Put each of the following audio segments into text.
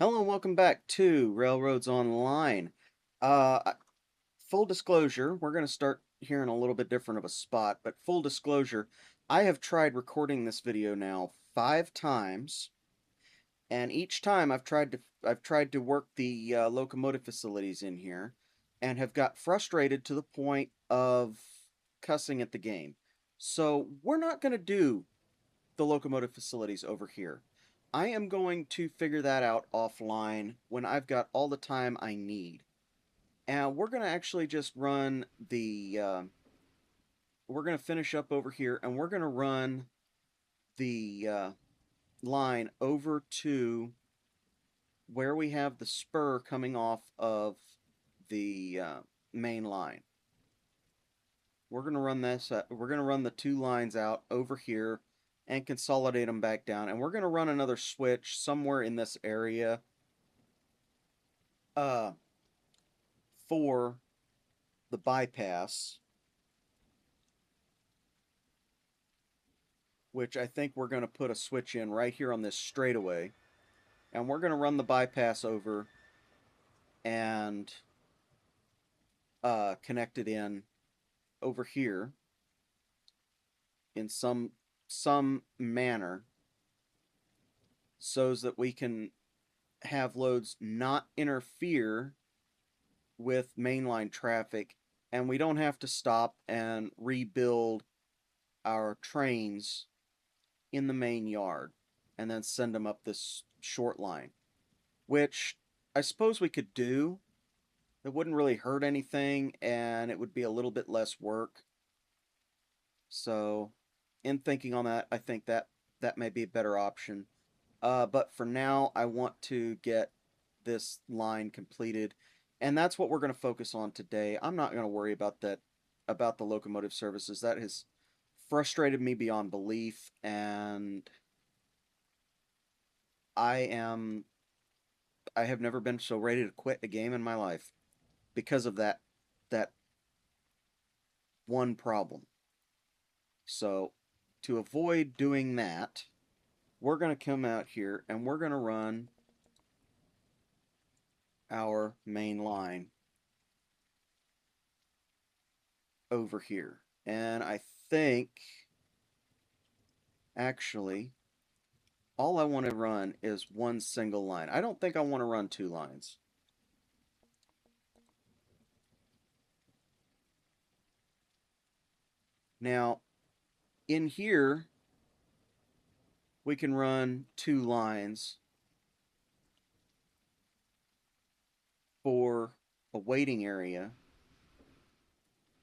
Hello and welcome back to Railroads Online. Uh, I- Full disclosure, we're going to start here in a little bit different of a spot, but full disclosure, I have tried recording this video now 5 times, and each time I've tried to work the locomotive facilities in here, and have got frustrated to the point of cussing at the game. So we're not going to do the locomotive facilities over here. I am going to figure that out offline when I've got all the time I need. And we're going to actually just run we're going to finish up over here and we're going to run the line over to where we have the spur coming off of the main line. We're going to run we're going to run the two lines out over here and consolidate them back down. And we're going to run another switch somewhere in this area uh, for the bypass, which I think we're going to put a switch in right here on this straightaway. And we're going to run the bypass over and connect it in over here in some manner so that we can have loads not interfere with mainline traffic, and we don't have to stop and rebuild our trains in the main yard and then send them up this short line, which I suppose we could do. It wouldn't really hurt anything, and it would be a little bit less work. So, in thinking on that, I think that may be a better option. But for now, I want to get this line completed, and that's what we're going to focus on today. I'm not going to worry about about the locomotive services. That has frustrated me beyond belief, and I am I have never been so ready to quit a game in my life because of that one problem. So, to avoid doing that, we're going to come out here and we're going to run our main line over here. And I think, actually, all I want to run is one single line. I don't think I want to run two lines. Now, in here, we can run two lines for a waiting area.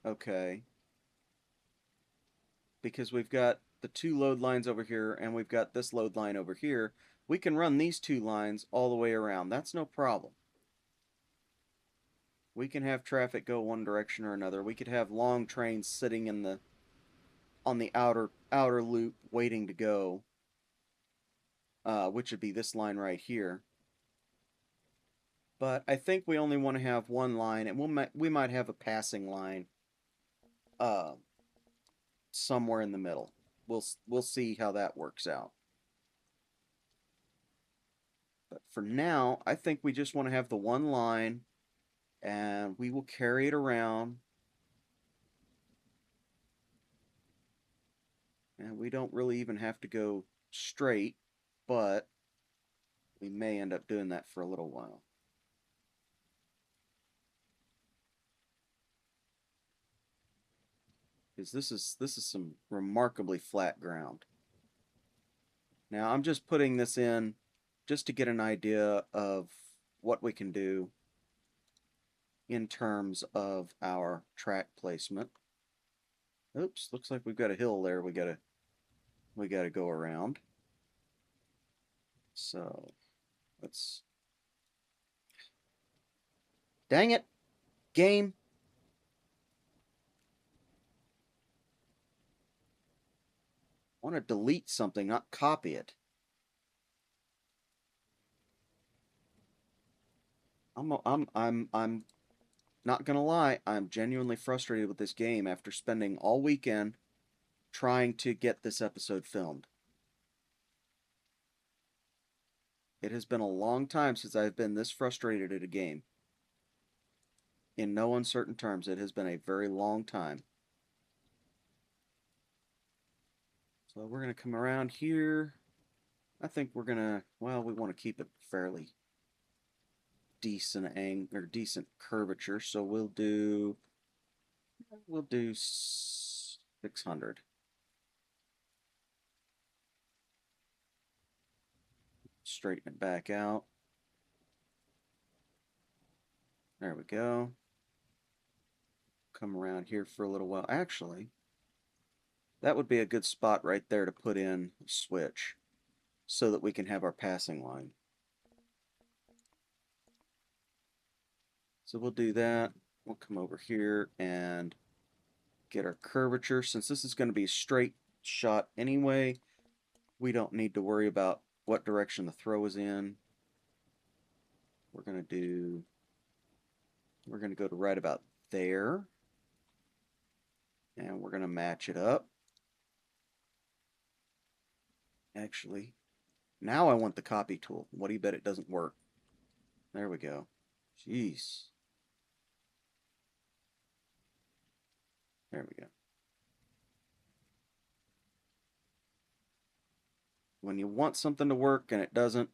Okay. Because we've got the two load lines over here and we've got this load line over here. We can run these two lines all the way around. That's no problem. We can have traffic go one direction or another. We could have long trains sitting in the on the outer loop waiting to go, which would be this line right here. But I think we only want to have one line, and we might have a passing line uh, somewhere in the middle. We'll see how that works out. But for now, I think we just want to have the one line, and we will carry it around. And we don't really even have to go straight, but we may end up doing that for a little while. Because this is some remarkably flat ground. Now I'm just putting this in just to get an idea of what we can do in terms of our track placement. Oops, looks like we've got a hill there we gotta go around. So let's, dang it, game. I want to delete something, not copy it. I'm not gonna lie, I'm genuinely frustrated with this game after spending all weekend trying to get this episode filmed. It has been a long time since I've been this frustrated at a game. In no uncertain terms, it has been a very long time. So we're going to come around here. I think we're going to, well, we want to keep it fairly decent curvature, so we'll do 600. Straighten it back out. There we go. Come around here for a little while. Actually, that would be a good spot right there to put in a switch so that we can have our passing line. So we'll do that. We'll come over here and get our curvature. Since this is going to be a straight shot anyway, we don't need to worry about what direction the throw is in. We're going to go to right about there. And we're going to match it up. Actually, now I want the copy tool. What do you bet it doesn't work? There we go. Jeez. There we go. When you want something to work and it doesn't,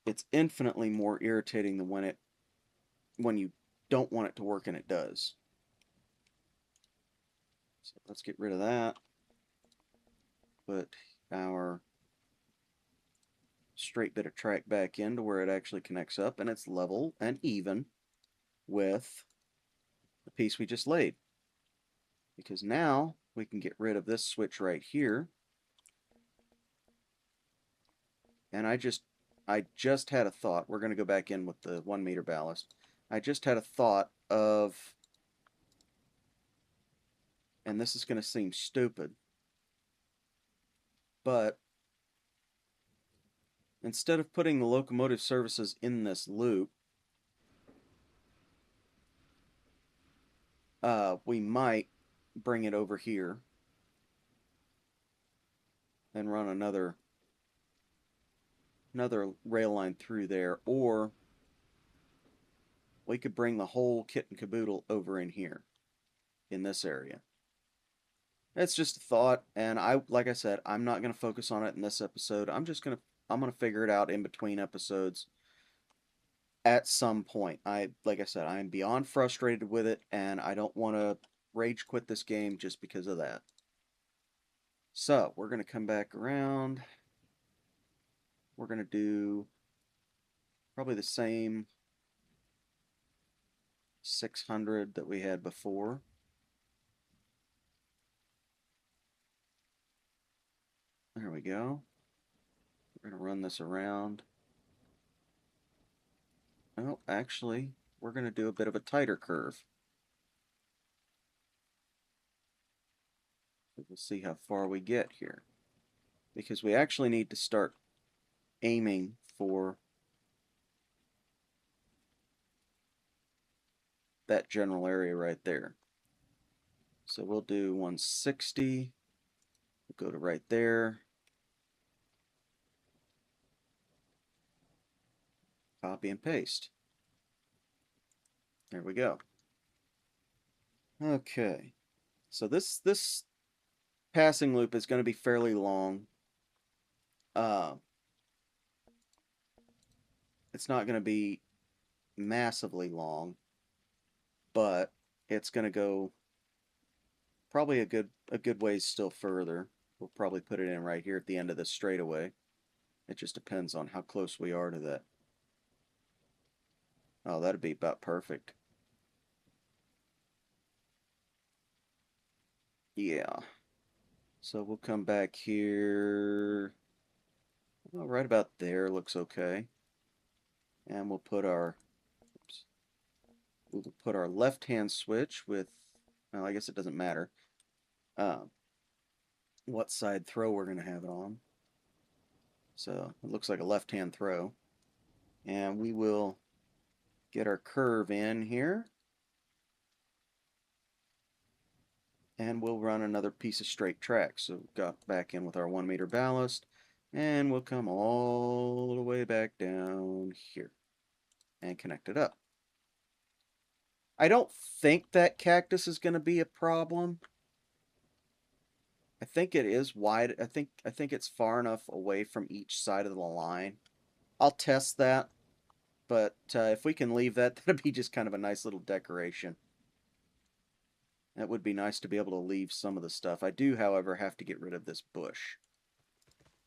it's infinitely more irritating than when you don't want it to work and it does. So let's get rid of that. Put our straight bit of track back in to where it actually connects up and it's level and even with the piece we just laid. Because now we can get rid of this switch right here. And I just had a thought. We're going to go back in with the 1 meter ballast. I just had a thought of, and this is going to seem stupid, but instead of putting the locomotive services in this loop, we might bring it over here and run another rail line through there, or we could bring the whole kit and caboodle over in here in this area. It's just a thought, and like I said, I'm not going to focus on it in this episode. I'm going to figure it out in between episodes at some point. Like I said, I'm beyond frustrated with it, and I don't want to rage quit this game just because of that. So, we're going to come back around. We're going to do probably the same 600 that we had before. There we go. We're going to run this around. Oh, actually, we're going to do a bit of a tighter curve. We'll see how far we get here. Because we actually need to start aiming for that general area right there. So we'll do 160. We'll go to right there. Copy and paste. There we go. Okay. So this passing loop is going to be fairly long. It's not going to be massively long, but it's going to go probably a good ways still further. We'll probably put it in right here at the end of this straightaway. It just depends on how close we are to that. Oh, that'd be about perfect. Yeah. So we'll come back here. Well, right about there looks okay. And we'll put our left-hand switch with, well, I guess it doesn't matter what side throw we're going to have it on. So it looks like a left-hand throw. And we will get our curve in here. And we'll run another piece of straight track. So got back in with our 1 meter ballast. And we'll come all the way back down here and connect it up. I don't think that cactus is going to be a problem. I think it is wide. I think it's far enough away from each side of the line. I'll test that, but if we can leave that, that'd be just kind of a nice little decoration. That would be nice to be able to leave some of the stuff. I do, however, have to get rid of this bush.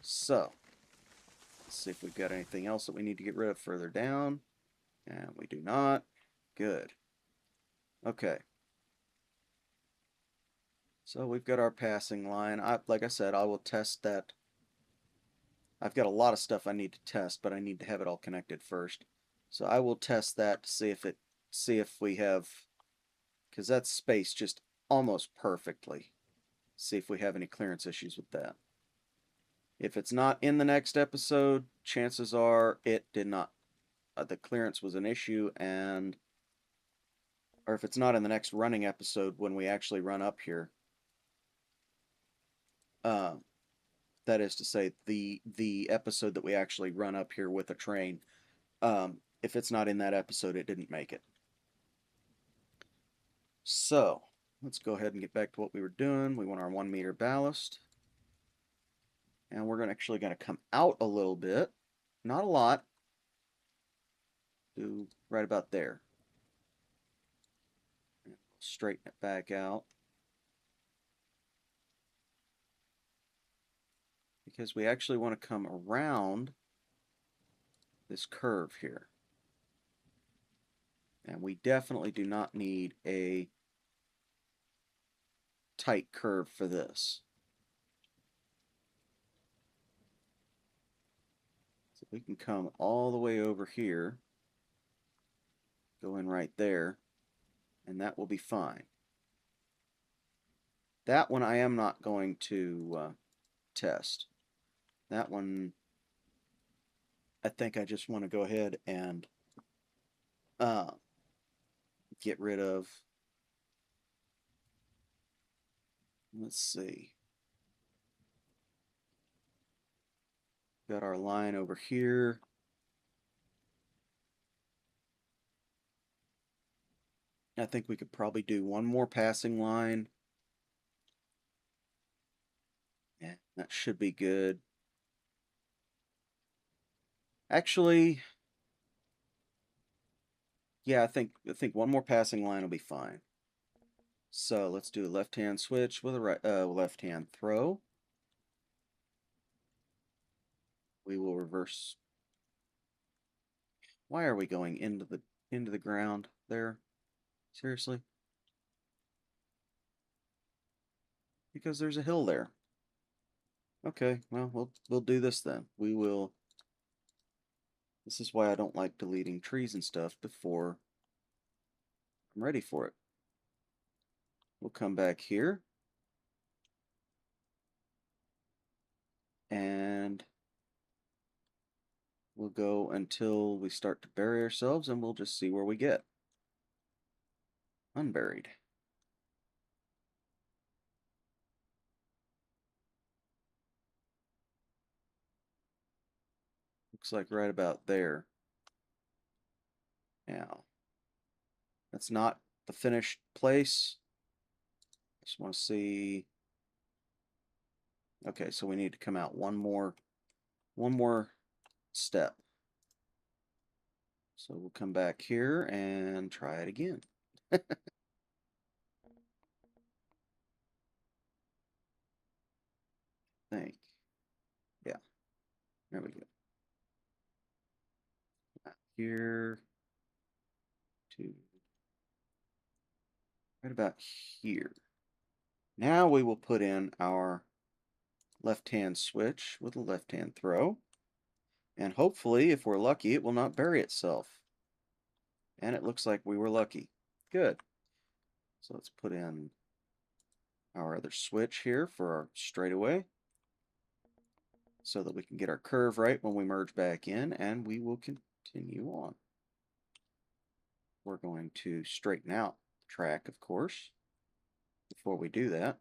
So, let's see if we've got anything else that we need to get rid of further down. And we do not. Good. Okay. So we've got our passing line. Like I said, I will test that. I've got a lot of stuff I need to test, but I need to have it all connected first. So I will test that to see if we have, because that's spaced just almost perfectly. See if we have any clearance issues with that. If it's not in the next episode, chances are it did not. The clearance was an issue, or if it's not in the next running episode when we actually run up here, uh, that is to say, the episode that we actually run up here with a train, if it's not in that episode, it didn't make it. So let's go ahead and get back to what we were doing. We want our 1 meter ballast, and we're actually going to come out a little bit, not a lot. Do right about there. Straighten it back out, because we actually want to come around this curve here. And we definitely do not need a tight curve for this. So we can come all the way over here, go in right there, and that will be fine. That one I am not going to test. That one, I think I just want to go ahead and get rid of. Let's see. Got our line over here. I think we could probably do one more passing line. Yeah, that should be good. Actually, yeah, I think one more passing line will be fine. So let's do a left-hand switch with a left-hand throw. We will reverse. Why are we going into the ground there? Seriously? Because there's a hill there. Okay, well, we'll do this then. We will. This is why I don't like deleting trees and stuff before I'm ready for it. We'll come back here. And we'll go until we start to bury ourselves, and we'll just see where we get. Unburied. Looks like right about there. Now, that's not the finished place. Just want to see. Okay, so we need to come out one more step. So we'll come back here and try it again. Think. Yeah, there we go. Here to right about here. Now we will put in our left-hand switch with a left-hand throw. And hopefully, if we're lucky, it will not bury itself. And it looks like we were lucky. Good. So let's put in our other switch here for our straightaway, so that we can get our curve right when we merge back in, and we will continue on. We're going to straighten out the track, of course, before we do that.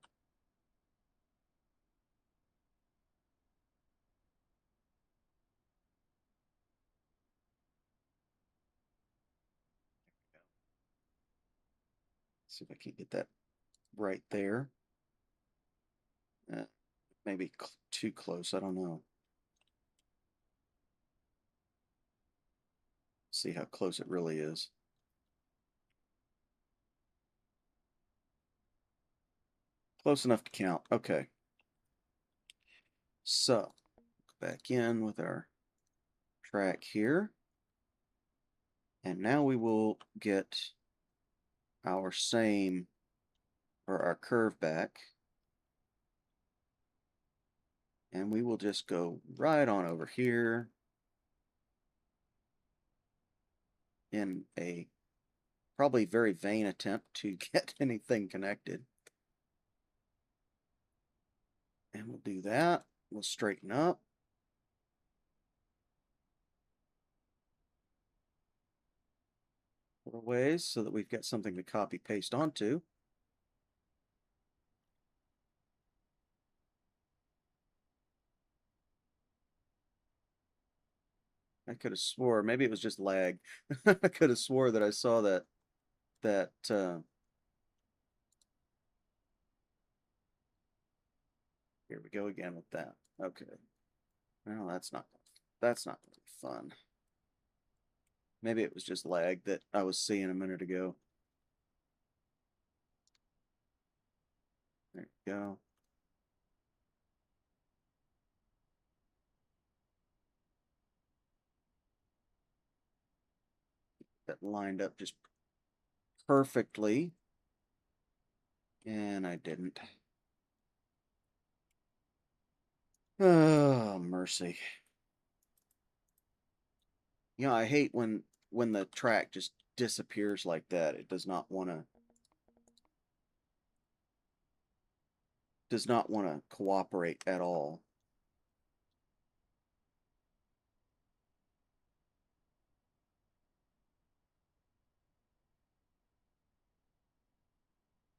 See if I can get that right there. Maybe too close. I don't know. See how close it really is. Close enough to count. Okay. So, back in with our track here. And now we will get our same, or our curve back. And we will just go right on over here in a probably very vain attempt to get anything connected. And we'll do that. We'll straighten up. Little ways so that we've got something to copy paste onto. I could have swore, maybe it was just lag. I could have swore that I saw that here we go again with that. Okay. Well, that's not gonna be fun. Maybe it was just lag that I was seeing a minute ago. There you go. That lined up just perfectly. And I didn't. Oh, mercy. You know, I hate when the track just disappears like that. It does not want to cooperate at all.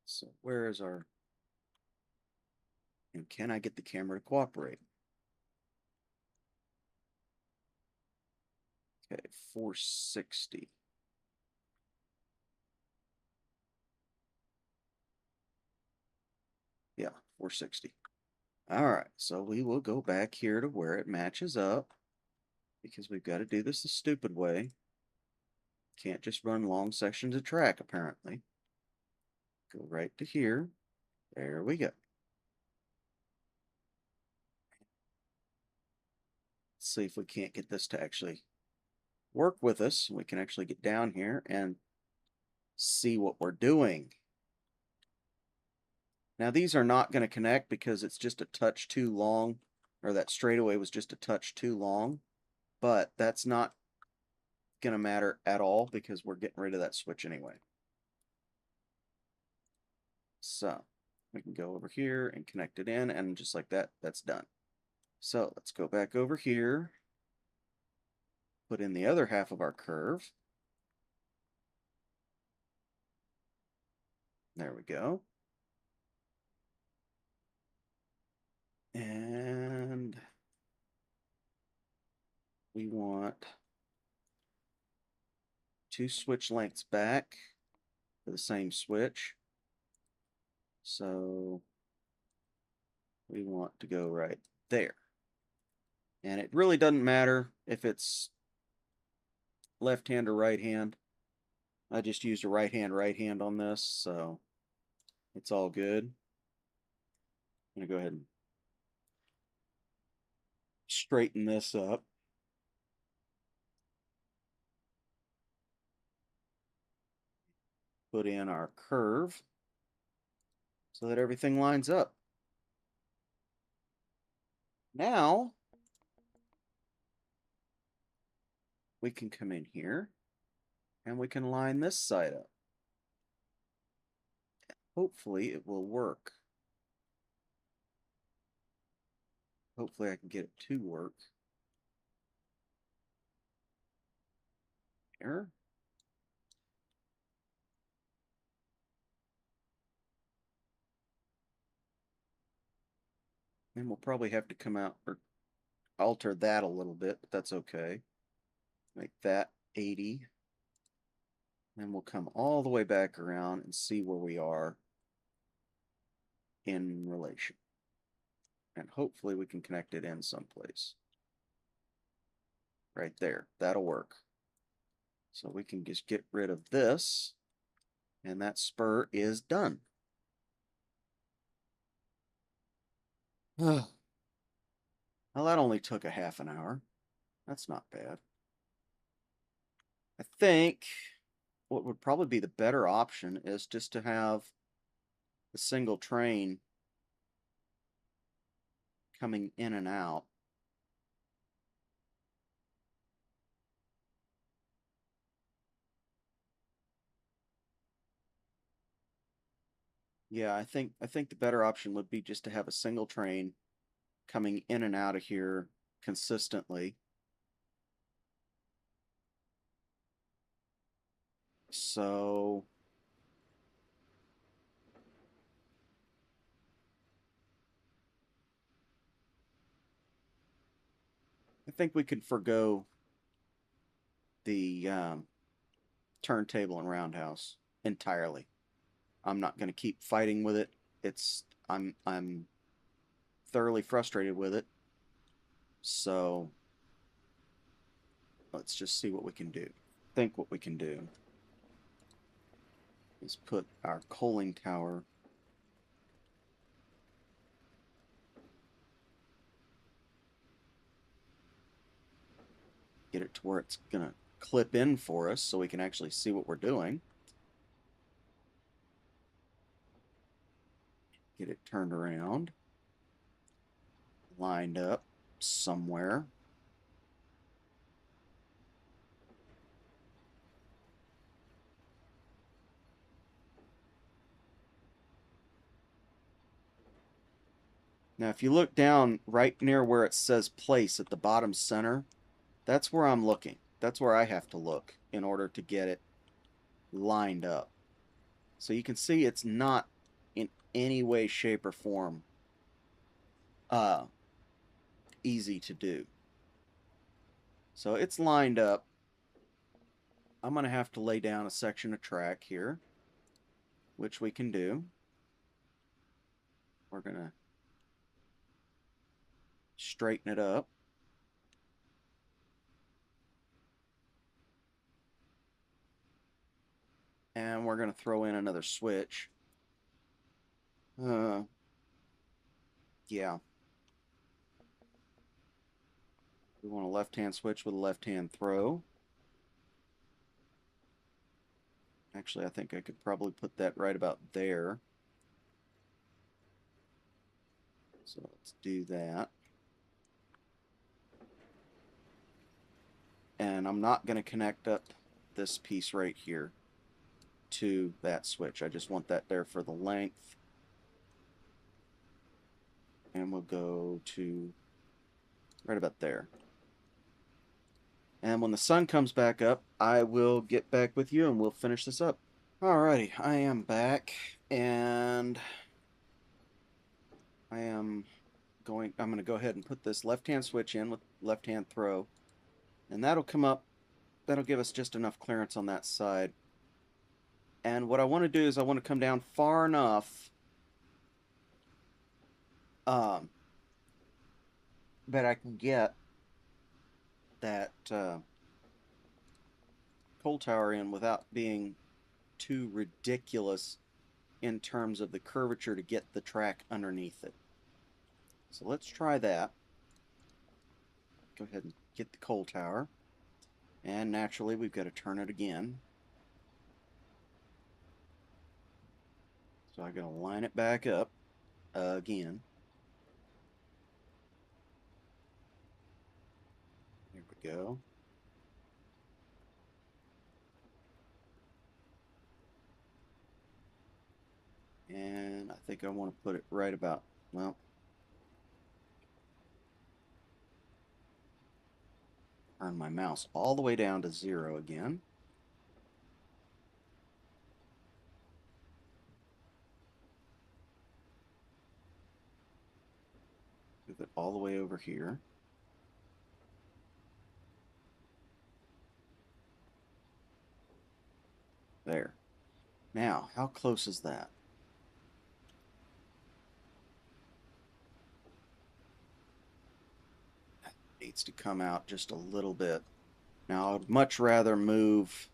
So where is our, and can I get the camera to cooperate? Okay, 460. Yeah, 460. All right, so we will go back here to where it matches up because we've got to do this the stupid way. Can't just run long sections of track, apparently. Go right to here. There we go. Let's see if we can't get this to actually work with us. We can actually get down here and see what we're doing. Now these are not going to connect because it's just a touch too long, or that straightaway was just a touch too long, but that's not going to matter at all because we're getting rid of that switch anyway. So we can go over here and connect it in, and just like that, that's done. So let's go back over here, put in the other half of our curve. There we go. And we want 2 switch lengths back for the same switch. So we want to go right there. And it really doesn't matter if it's left hand or right hand. I just used a right hand on this, so it's all good. I'm going to go ahead and straighten this up. Put in our curve so that everything lines up. Now we can come in here and we can line this side up. Hopefully it will work. Hopefully I can get it to work. Here. Then we'll probably have to come out or alter that a little bit, but that's okay. Make that 80. And we'll come all the way back around and see where we are in relation. And hopefully we can connect it in someplace. Right there. That'll work. So we can just get rid of this, and that spur is done. Well, that only took a half an hour. That's not bad. I think what would probably be the better option is just to have a single train coming in and out. Yeah, I think the better option would be just to have a single train coming in and out of here consistently. So I think we could forego the turntable and roundhouse entirely. I'm not going to keep fighting with it. I'm thoroughly frustrated with it. So let's just see what we can do. Think what we can do is put our coaling tower get it to where it's gonna clip in for us so we can actually see what we're doing. Get it turned around, lined up somewhere. Now, if you look down right near where it says place at the bottom center, that's where I'm looking. That's where I have to look in order to get it lined up. So you can see it's not in any way, shape, or form uh, easy to do. So it's lined up. I'm going to have to lay down a section of track here, which we can do. We're going to straighten it up. And we're going to throw in another switch. Yeah. We want a left-hand switch with a left-hand throw. Actually, I think I could probably put that right about there. So let's do that. And I'm not going to connect up this piece right here to that switch. I just want that there for the length. And we'll go to right about there. And when the sun comes back up, I will get back with you and we'll finish this up. Alrighty, I am back and I'm going to go ahead and put this left-hand switch in with left-hand throw. And that'll come up, that'll give us just enough clearance on that side. And what I want to do is I want to come down far enough that I can get that coal tower in without being too ridiculous in terms of the curvature to get the track underneath it. So let's try that. Go ahead and get the coal tower. And naturally, we've got to turn it again. So I'm going to line it back up again. There we go. And I think I want to put it right about, well, turn my mouse all the way down to 0 again. Move it all the way over here. There. Now, how close is that? Needs to come out just a little bit. Now, I'd much rather move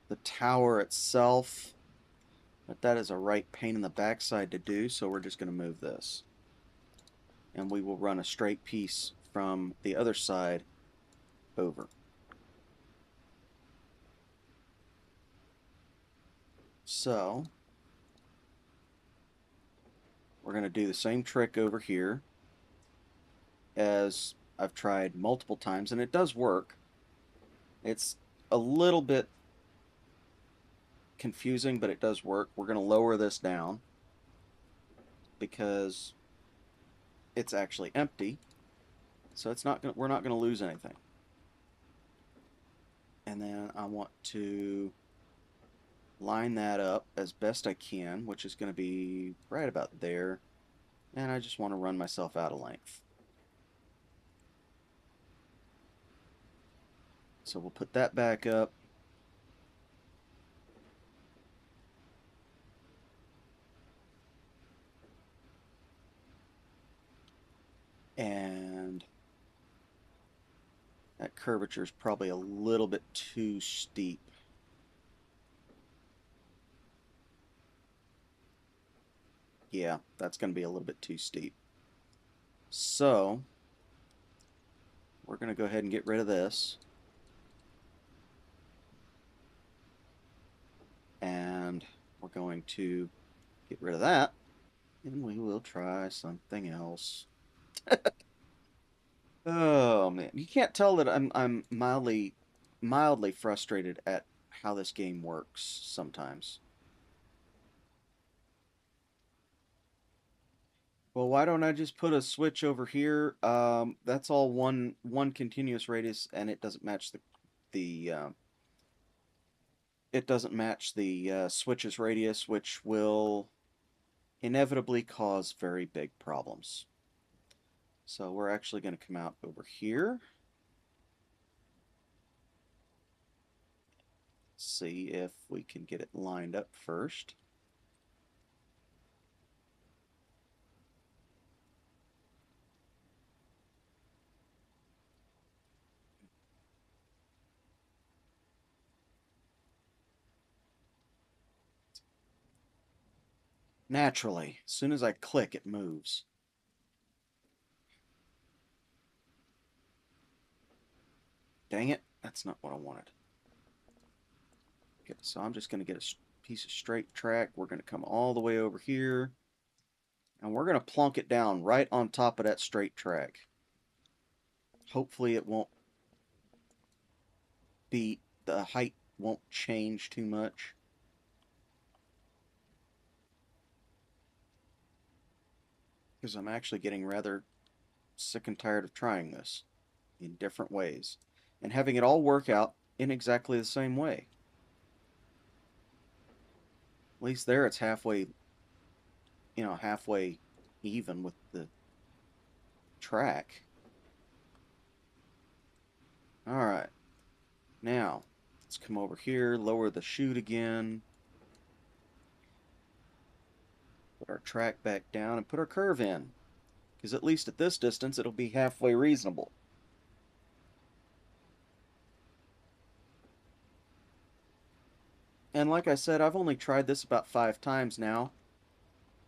the tower itself, but that is a right pain in the backside to do, so we're just going to move this. And we will run a straight piece from the other side over. So, we're going to do the same trick over here as I've tried multiple times, and it does work. It's a little bit confusing, but it does work. We're going to lower this down because it's actually empty, so it's not gonna, we're not going to lose anything. And then I want to line that up as best I can, which is going to be right about there, and I just want to run myself out of length. So we'll put that back up. And that curvature is probably a little bit too steep. Yeah, that's going to be a little bit too steep. So, we're going to go ahead and get rid of this. And we're going to get rid of that. And we will try something else. Oh man, you can't tell that I'm mildly frustrated at how this game works sometimes. Well, why don't I just put a switch over here? That's all one continuous radius, and it doesn't match the switch's radius, which will inevitably cause very big problems. So we're actually going to come out over here. See if we can get it lined up first. Naturally, as soon as I click, it moves. Dang it, that's not what I wanted. Okay, so I'm just going to get a piece of straight track. We're going to come all the way over here, and we're going to plunk it down right on top of that straight track. Hopefully it won't be, the height won't change too much. Because I'm actually getting rather sick and tired of trying this in different ways and having it all work out in exactly the same way. At least there it's halfway, halfway even with the track. Alright, now let's come over here, lower the chute again, put our track back down, and put our curve in. Because at least at this distance it'll be halfway reasonable. And like I said, I've only tried this about 5 times now.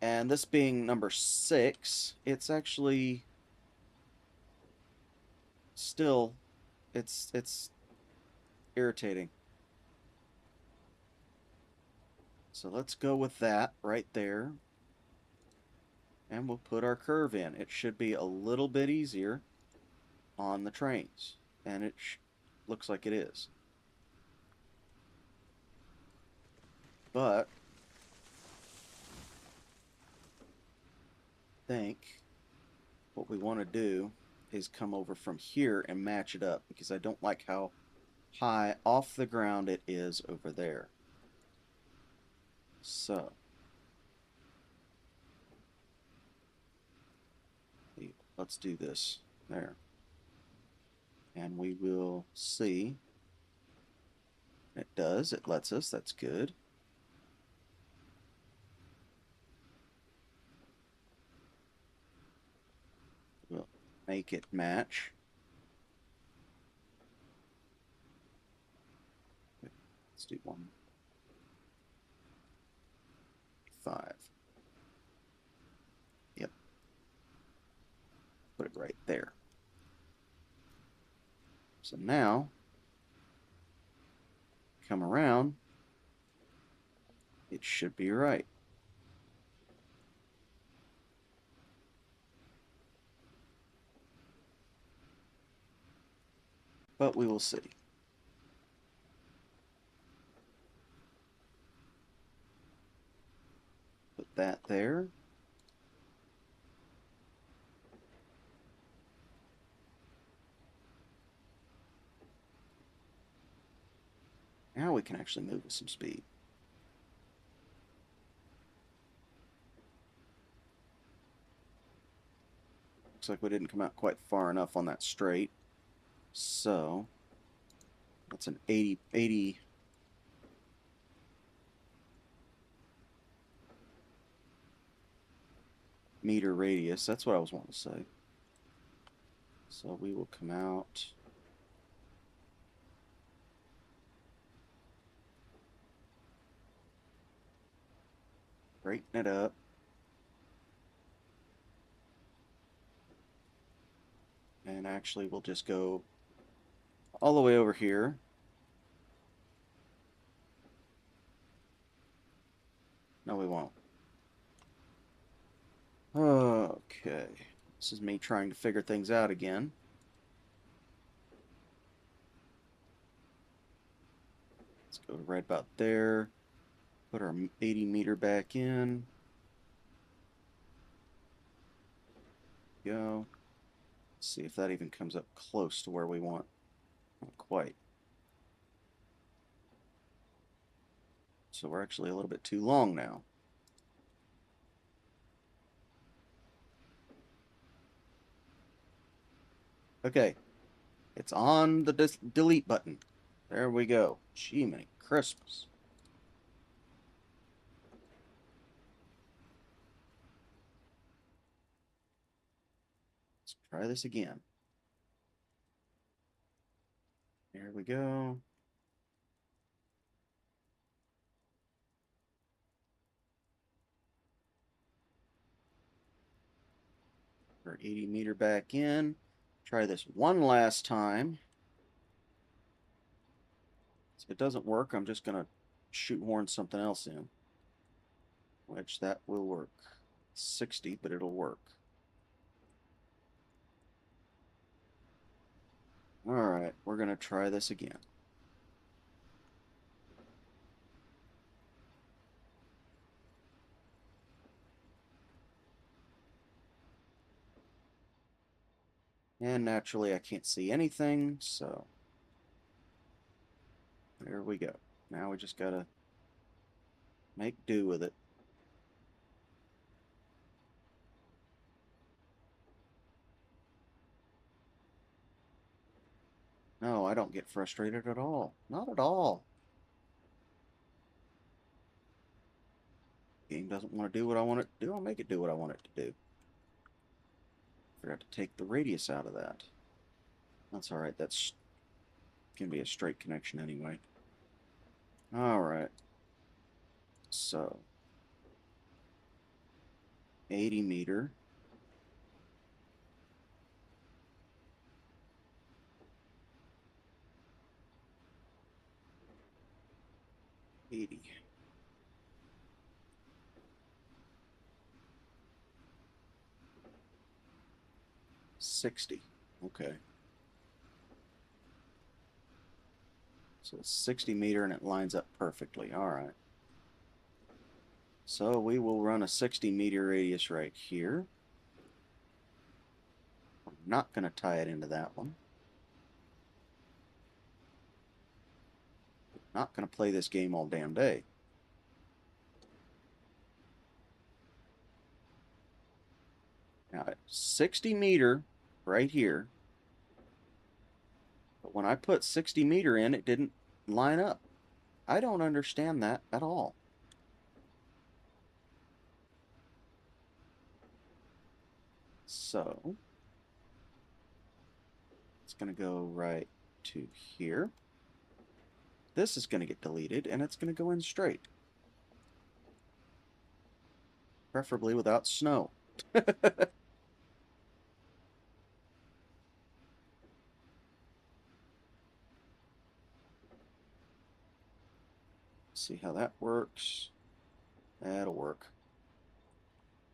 And this being number 6, it's actually still, it's irritating. So let's go with that right there. And we'll put our curve in. It should be a little bit easier on the trains. And it looks like it is. But I think what we want to do is come over from here and match it up, because I don't like how high off the ground it is over there. So let's do this there, and we will see It does. It lets us. That's good. We'll make it match. Let's do 1.5. Yep. Put it right there. So now, come around. It should be right. But we will see. Put that there. Now we can actually move with some speed. Looks like we didn't come out quite far enough on that straight. So, that's an 80 meter radius. That's what I was wanting to say. So we will come out. Straighten it up. And actually we'll just go all the way over here. No, we won't. Okay. This is me trying to figure things out again. Let's go right about there. Put our 80 meter back in. Go. Let's see if that even comes up close to where we want. Not quite. So we're actually a little bit too long now. Okay. It's on the delete button. There we go. Gee, many Christmas. Let's try this again. There we go. Our 80 meter back in. Try this one last time. If it doesn't work, I'm just going to shoehorn something else in. Which that will work. 60, but it'll work. Alright, we're going to try this again. And naturally, I can't see anything, so there we go. Now we just gotta make do with it. No, I don't get frustrated at all. Not at all. Game doesn't want to do what I want it to do. I'll make it do what I want it to do. Forgot to take the radius out of that. That's alright. That's can be a straight connection anyway. Alright. So 80 meter. '80. '60. Okay. So it's 60 meter and it lines up perfectly. Alright. So we will run a 60 meter radius right here. I'm not going to tie it into that one. Not going to play this game all damn day. Now, 60 meter right here. But when I put 60 meter in, it didn't line up. I don't understand that at all. So it's going to go right to here. This is going to get deleted, and it's going to go in straight, preferably without snow. See how that works. That'll work.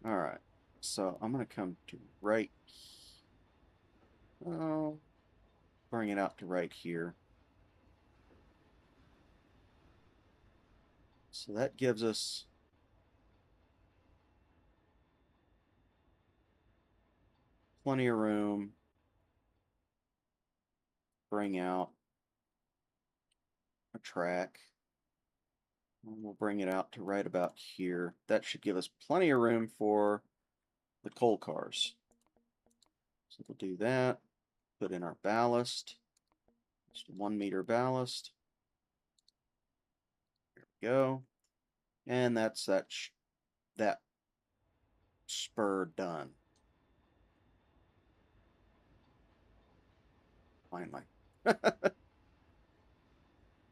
All right. So I'm going to come to right. Oh, bring it out to right here. So that gives us plenty of room. Bring out a track. And we'll bring it out to right about here. That should give us plenty of room for the coal cars. So we'll do that. Put in our ballast. Just 1 meter ballast. There we go. And that's that spur done. Finally.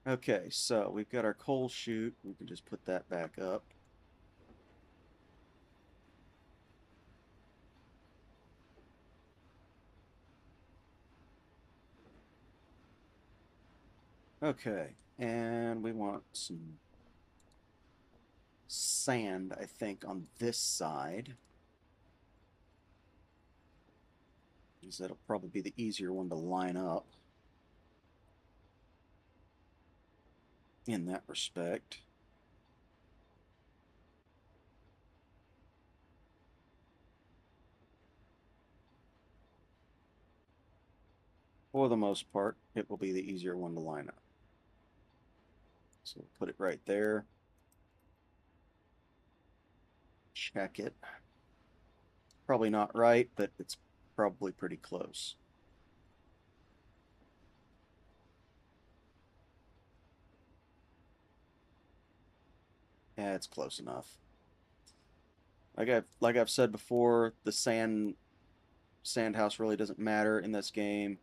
Okay, so we've got our coal chute. We can just put that back up. Okay, and we want some sand, I think, on this side. Because that'll probably be the easier one to line up in that respect. For the most part, it will be the easier one to line up. So we'll put it right there. Check it. Probably not right, but it's probably pretty close. Yeah, it's close enough. Like I've said before, the sand house really doesn't matter in this game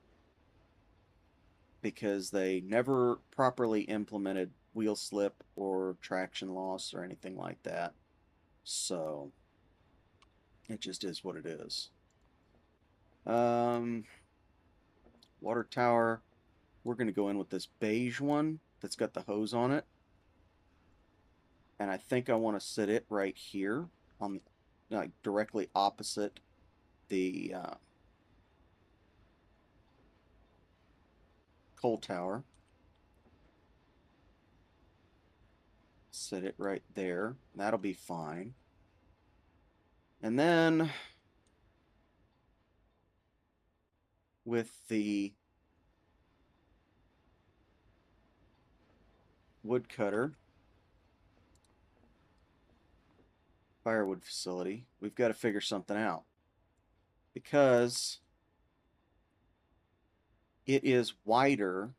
because they never properly implemented wheel slip or traction loss or anything like that. So it just is what it is. Um, water tower. We're going to go in with this beige one that's got the hose on it. And I think I want to sit it right here on the, like directly opposite the coal tower. Sit it right there. That'll be fine. And then with the woodcutter firewood facility, we've got to figure something out because it is wider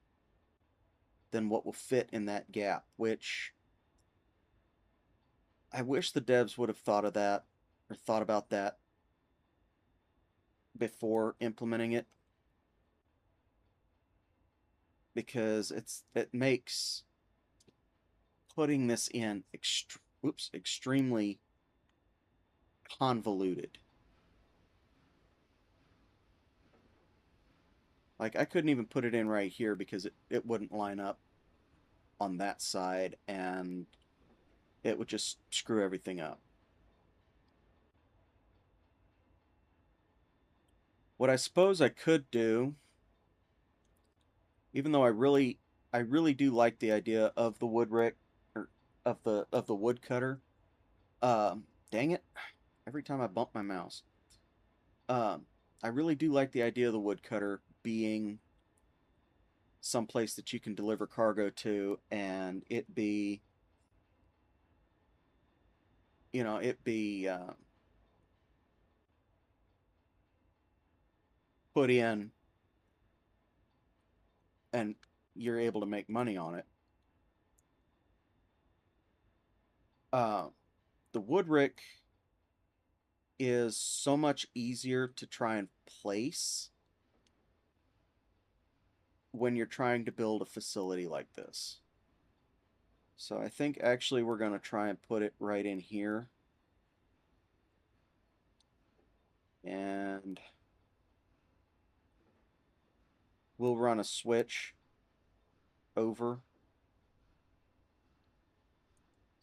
than what will fit in that gap, which I wish the devs would have thought of that or thought about that before implementing it because it makes putting this in extremely convoluted. Like I couldn't even put it in right here because it wouldn't line up on that side and it would just screw everything up. What I suppose I could do, even though I really do like the idea of the wood rick or of the woodcutter. Dang it! Every time I bump my mouse. Um, I really do like the idea of the woodcutter being someplace that you can deliver cargo to, and it be put in, and you're able to make money on it. Uh, the wood rick is so much easier to try and place when you're trying to build a facility like this. So I think actually we're going to try and put it right in here. And we'll run a switch over.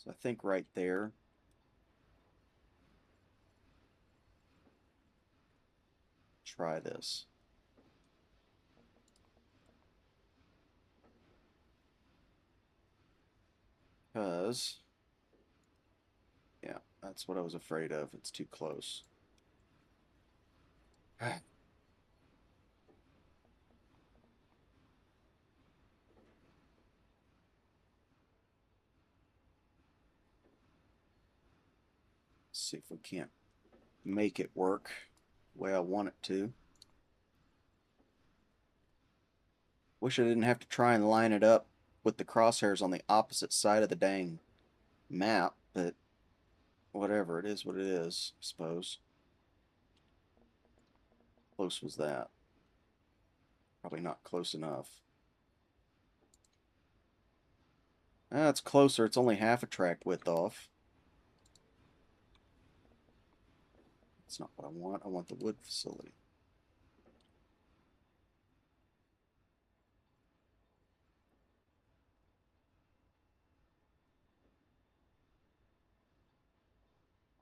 So I think right there. Try this. Because, yeah, that's what I was afraid of. It's too close. See if we can't make it work the way I want it to. Wish I didn't have to try and line it up with the crosshairs on the opposite side of the dang map, but whatever, it is what it is, I suppose. Close was that? Probably not close enough. It's closer. It's only half a track width off. That's not what I want. I want the wood facility.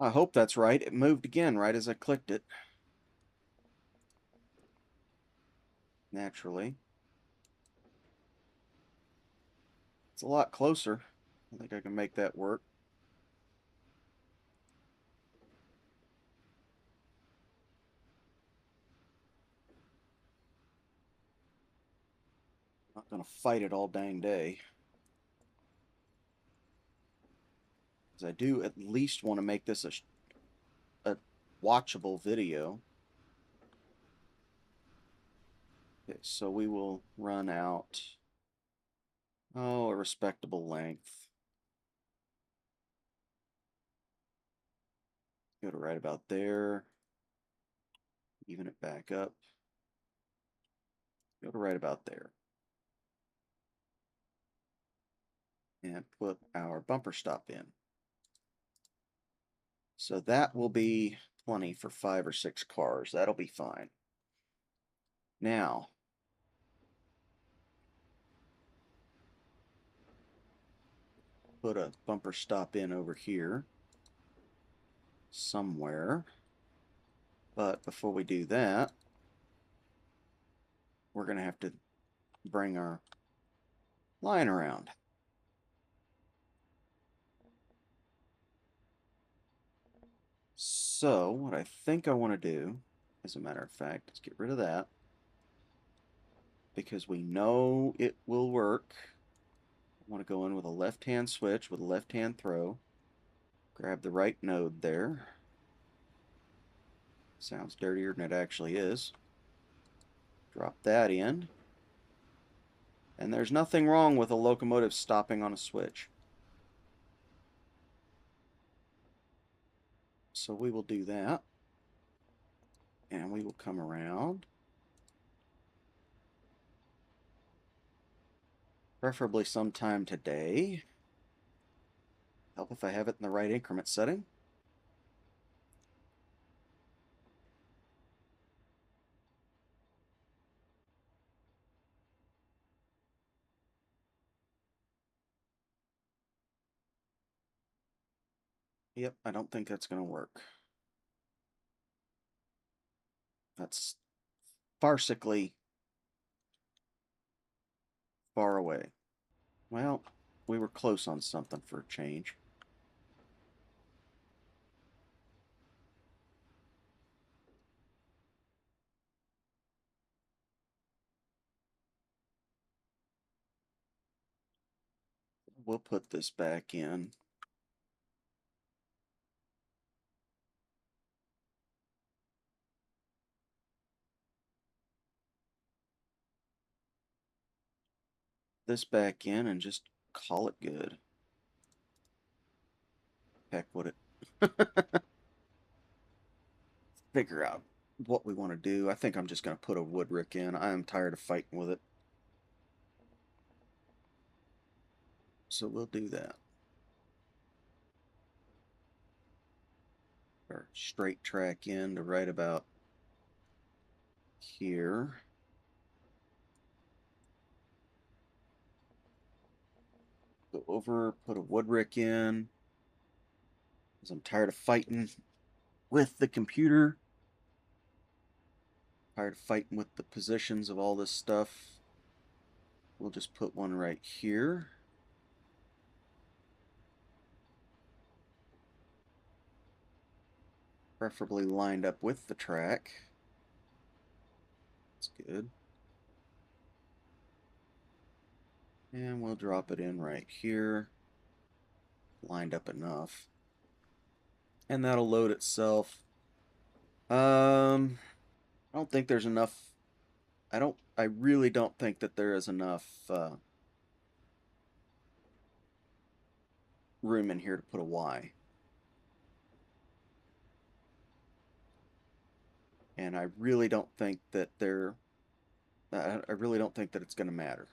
I hope that's right. It moved again right as I clicked it. Naturally. It's a lot closer. I think I can make that work. Not going to fight it all dang day. Because I do at least want to make this a watchable video. Okay, so we will run out, a respectable length. Go to right about there. Even it back up. Go to right about there. And put our bumper stop in. So that will be plenty for 5 or 6 cars. That'll be fine. Now, put a bumper stop in over here somewhere. But before we do that, we're going to have to bring our line around. So, what I think I want to do, as a matter of fact, let's get rid of that. Because we know it will work. I want to go in with a left-hand switch with a left-hand throw. Grab the right node there. Sounds dirtier than it actually is. Drop that in. And there's nothing wrong with a locomotive stopping on a switch. So we will do that. And we will come around. Preferably sometime today. Help if I have it in the right increment setting. Yep, I don't think that's going to work. That's farcically far away. Well, we were close on something for a change. We'll put this back in. This back in and just call it good. heck would it? Figure out what we want to do. I think I'm just going to put a wood rick in. I am tired of fighting with it. So we'll do that. Our straight track in to right about here. Go over, put a wood rick in. Because I'm tired of fighting with the computer. Tired of fighting with the positions of all this stuff. We'll just put one right here. Preferably lined up with the track. That's good. And we'll drop it in right here. Lined up enough. And that'll load itself. I don't think there's enough. I really don't think that there is enough room in here to put a Y. And I really don't think that I really don't think that it's going to matter.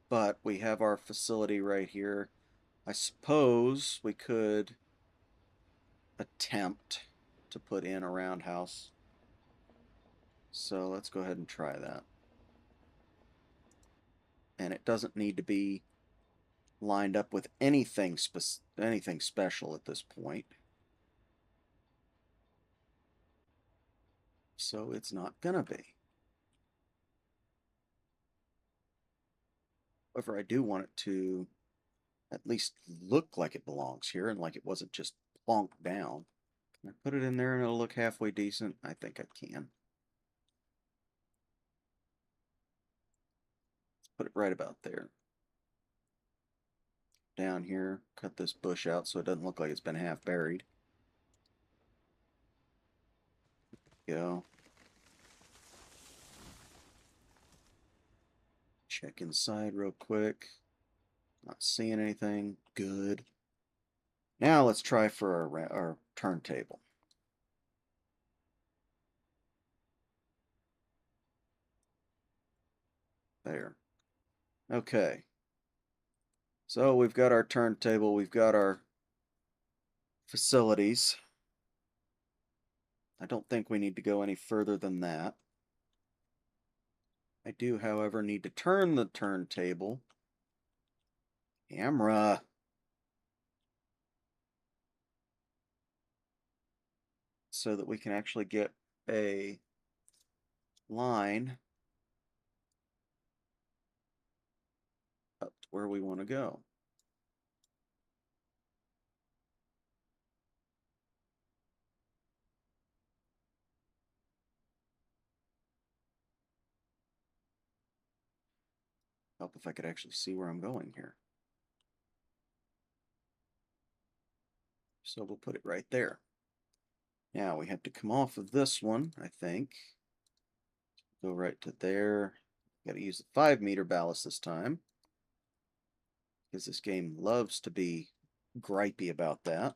But we have our facility right here. I suppose we could attempt to put in a roundhouse. So let's go ahead and try that. And it doesn't need to be lined up with anything special at this point. So it's not gonna be. However, I do want it to at least look like it belongs here and like it wasn't just plonked down. Can I put it in there and it'll look halfway decent? I think I can. Let's put it right about there. Down here, cut this bush out so it doesn't look like it's been half buried. Go. Check inside real quick. Not seeing anything. Good. Now let's try for our turntable. There. Okay. So we've got our turntable, we've got our facilities. I don't think we need to go any further than that. I do, however, need to turn the turntable. Camera. So that we can actually get a line up to where we want to go. Help if I could actually see where I'm going here. So we'll put it right there. Now we have to come off of this one, I think. Go right to there. Got to use the 5-meter ballast this time, because this game loves to be gripey about that.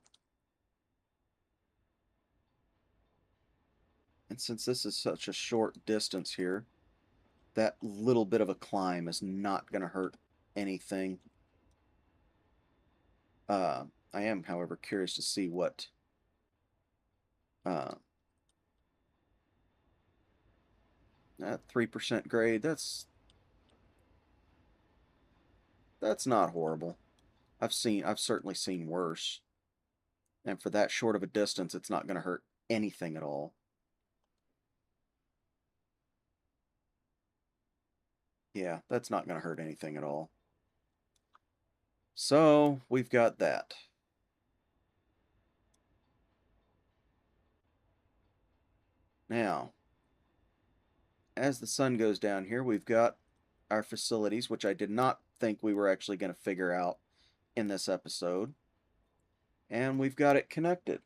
And since this is such a short distance here, that little bit of a climb is not going to hurt anything. I am, however, curious to see what that 3% grade, that's not horrible. I've certainly seen worse. And for that short of a distance, it's not going to hurt anything at all. Yeah, that's not going to hurt anything at all. So, we've got that. Now, as the sun goes down here, we've got our facilities, which I did not think we were actually going to figure out in this episode. And we've got it connected.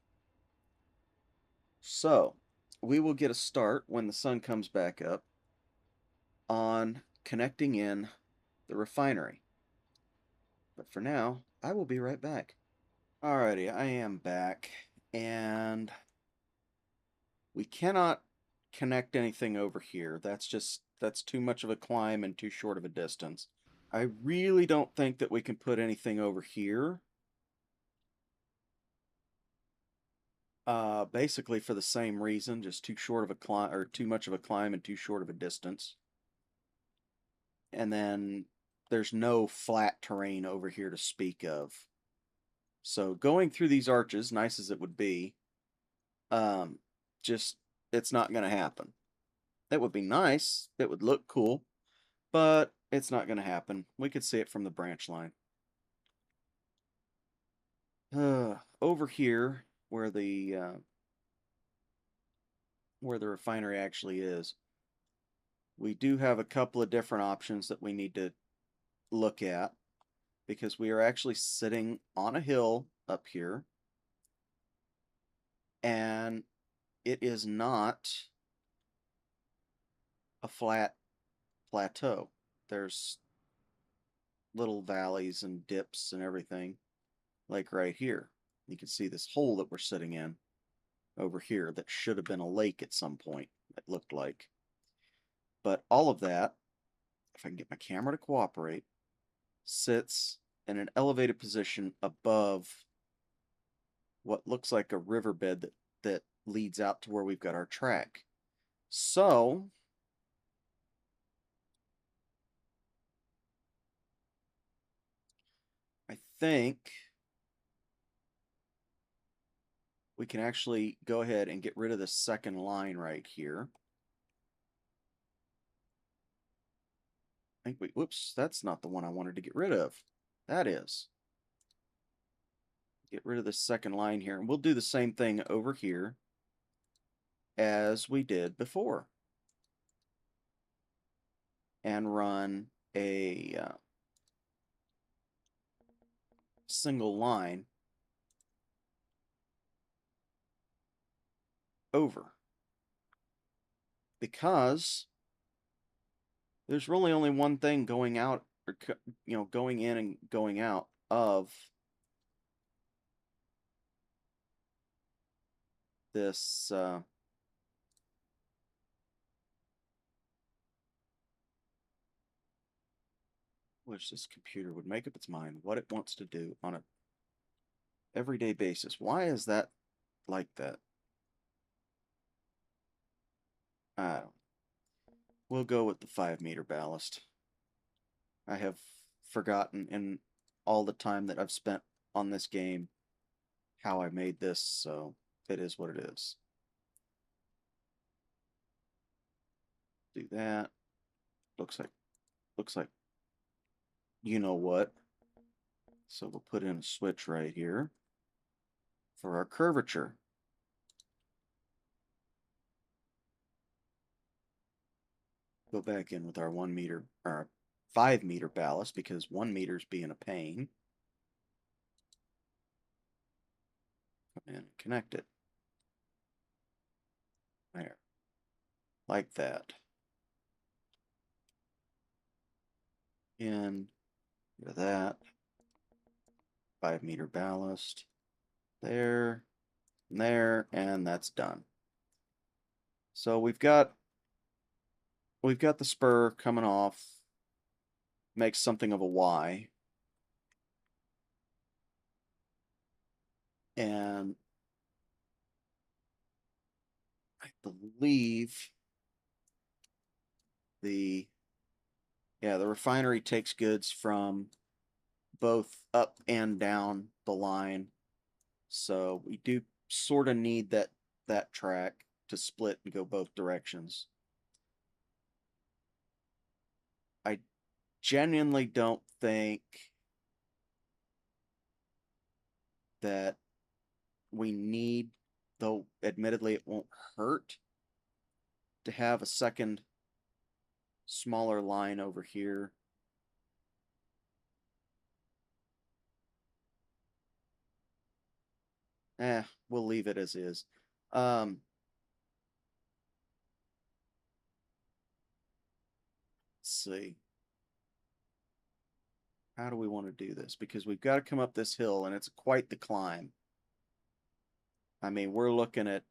So, we will get a start when the sun comes back up on connecting in the refinery. But for now, I will be right back. Alrighty, I am back, and we cannot connect anything over here. That's too much of a climb and too short of a distance. I really don't think that we can put anything over here. Basically for the same reason, just too short of a climb, or too much of a climb and too short of a distance. And then there's no flat terrain over here to speak of. So going through these arches, nice as it would be, um, just it's not going to happen. It would be nice. It would look cool, but it's not going to happen. We could see it from the branch line. Over here, where the refinery actually is, we do have a couple of different options that we need to look at because we are actually sitting on a hill up here, and it is not a flat plateau. There's little valleys and dips and everything, like right here. You can see this hole that we're sitting in over here that should have been a lake at some point, it looked like. But all of that, if I can get my camera to cooperate, sits in an elevated position above what looks like a riverbed that leads out to where we've got our track. So I think we can actually go ahead and get rid of the second line right here. I think whoops, that's not the one I wanted to get rid of. That is. Get rid of the second line here, and we'll do the same thing over here as we did before. And run a single line over. Because there's really only one thing going out, or going in and going out of this which this computer would make up its mind what it wants to do on a everyday basis. Why is that like that? I don't. We'll go with the 5-meter ballast. I have forgotten in all the time that I've spent on this game how I made this, so it is what it is. Do that. Looks like you know what. So we'll put in a switch right here for our curvature. Go back in with our 1-meter or 5-meter ballast because 1 meter's being a pain. And connect it. There. Like that. In that. 5-meter ballast. There. And there. And that's done. So we've got the spur coming off. Makes something of a Y. And I believe the refinery takes goods from both up and down the line. So we do sort of need that track to split and go both directions. I genuinely don't think that we need, though admittedly it won't hurt, to have a second smaller line over here. We'll leave it as is. Let's see. How do we want to do this? Because we've got to come up this hill, and it's quite the climb. I mean, we're looking at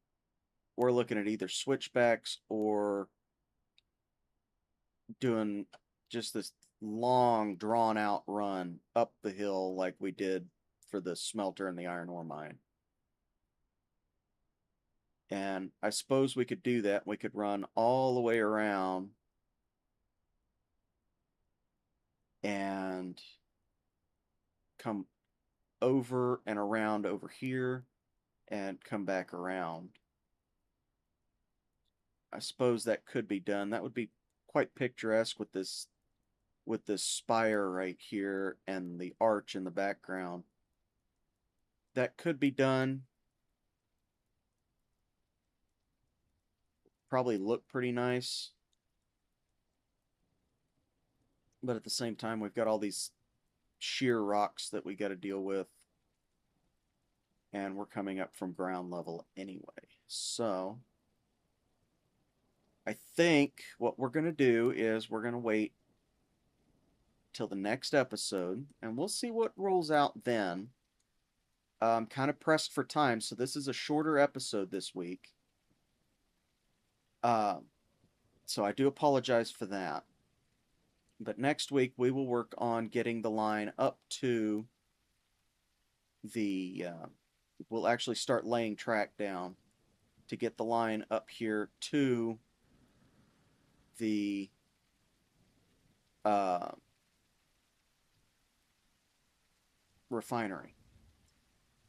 either switchbacks or doing just this long, drawn out run up the hill like we did for the smelter and the iron ore mine. And I suppose we could do that. We could run all the way around and come over and around over here and come back around. I suppose that could be done. That would be quite picturesque with this spire right here and the arch in the background. That could be done. Probably look pretty nice. But at the same time, we've got all these sheer rocks that we got to deal with. And we're coming up from ground level anyway. So I think what we're going to do is we're going to wait till the next episode and we'll see what rolls out then. I'm kind of pressed for time, so this is a shorter episode this week. Uh, so I do apologize for that. But next week we will work on getting the line up to the. We'll actually start laying track down to get the line up here to the uh, refinery.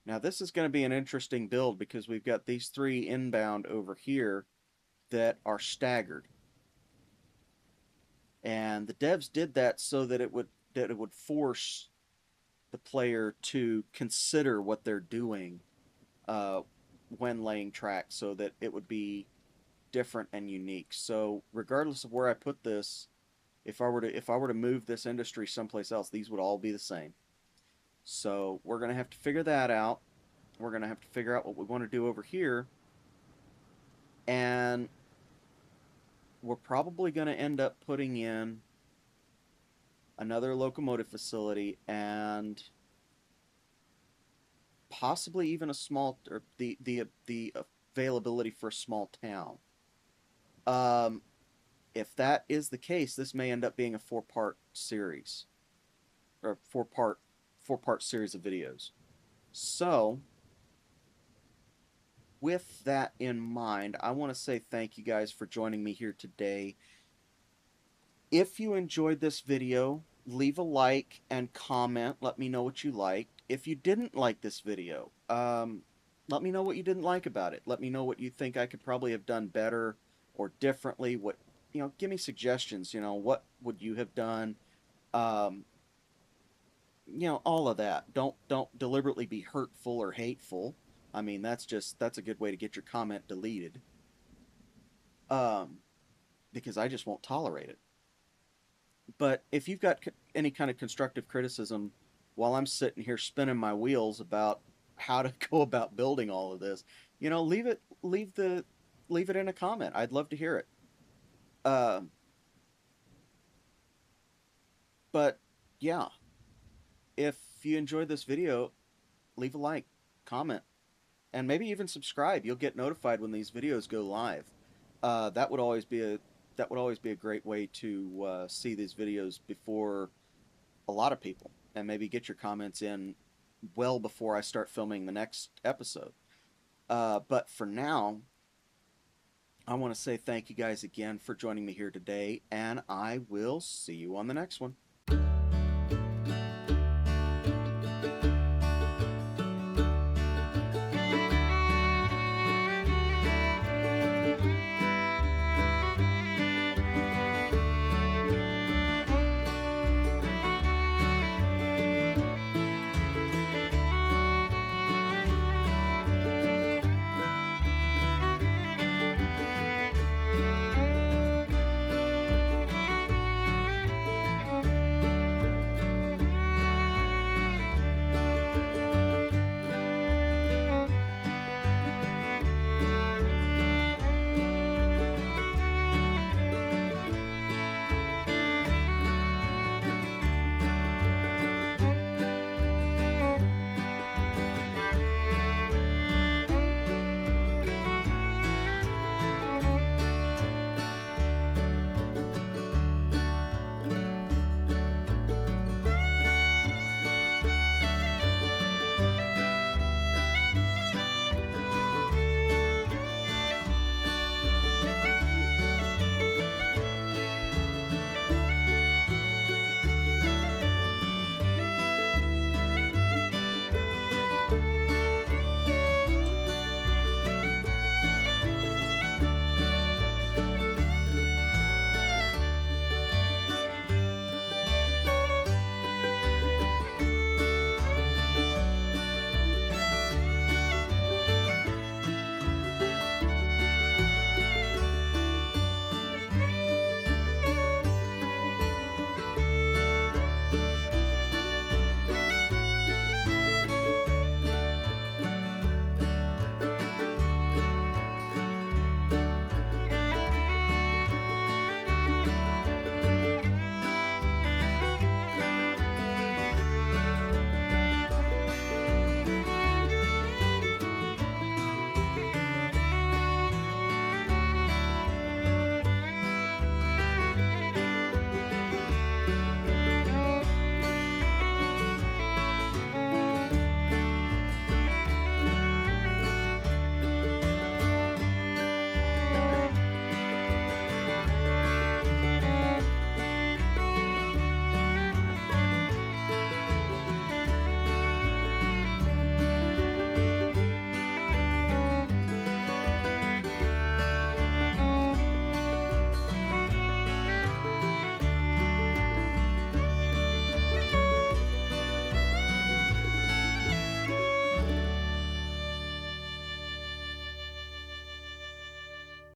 Now this is going to be an interesting build because we've got these three inbound over here that are staggered. And the devs did that so that it would force the player to consider what they're doing uh, when laying track, so that it would be different and unique. So regardless of where I put this, if I were to move this industry someplace else, these would all be the same. So we're gonna have to figure that out. We're gonna have to figure out what we want to do over here, and we're probably gonna end up putting in another locomotive facility and possibly even a small or the availability for a small town. Um, if that is the case, this may end up being a four-part series or four-part series of videos. So, with that in mind, I want to say thank you guys for joining me here today. If you enjoyed this video, leave a like and comment. Let me know what you liked. If you didn't like this video, let me know what you didn't like about it. Let me know what you think I could probably have done better or differently. Give me suggestions. What would you have done? Um, all of that. Don't deliberately be hurtful or hateful. I mean, that's a good way to get your comment deleted. Um, because I just won't tolerate it. But if you've got any kind of constructive criticism while I'm sitting here spinning my wheels about how to go about building all of this, leave it in a comment. I'd love to hear it. Uh, but yeah, if you enjoyed this video, leave a like, comment, and maybe even subscribe. You'll get notified when these videos go live. That would always be a great way to see these videos before a lot of people, and maybe get your comments in well before I start filming the next episode. But for now, I want to say thank you guys again for joining me here today, and I will see you on the next one.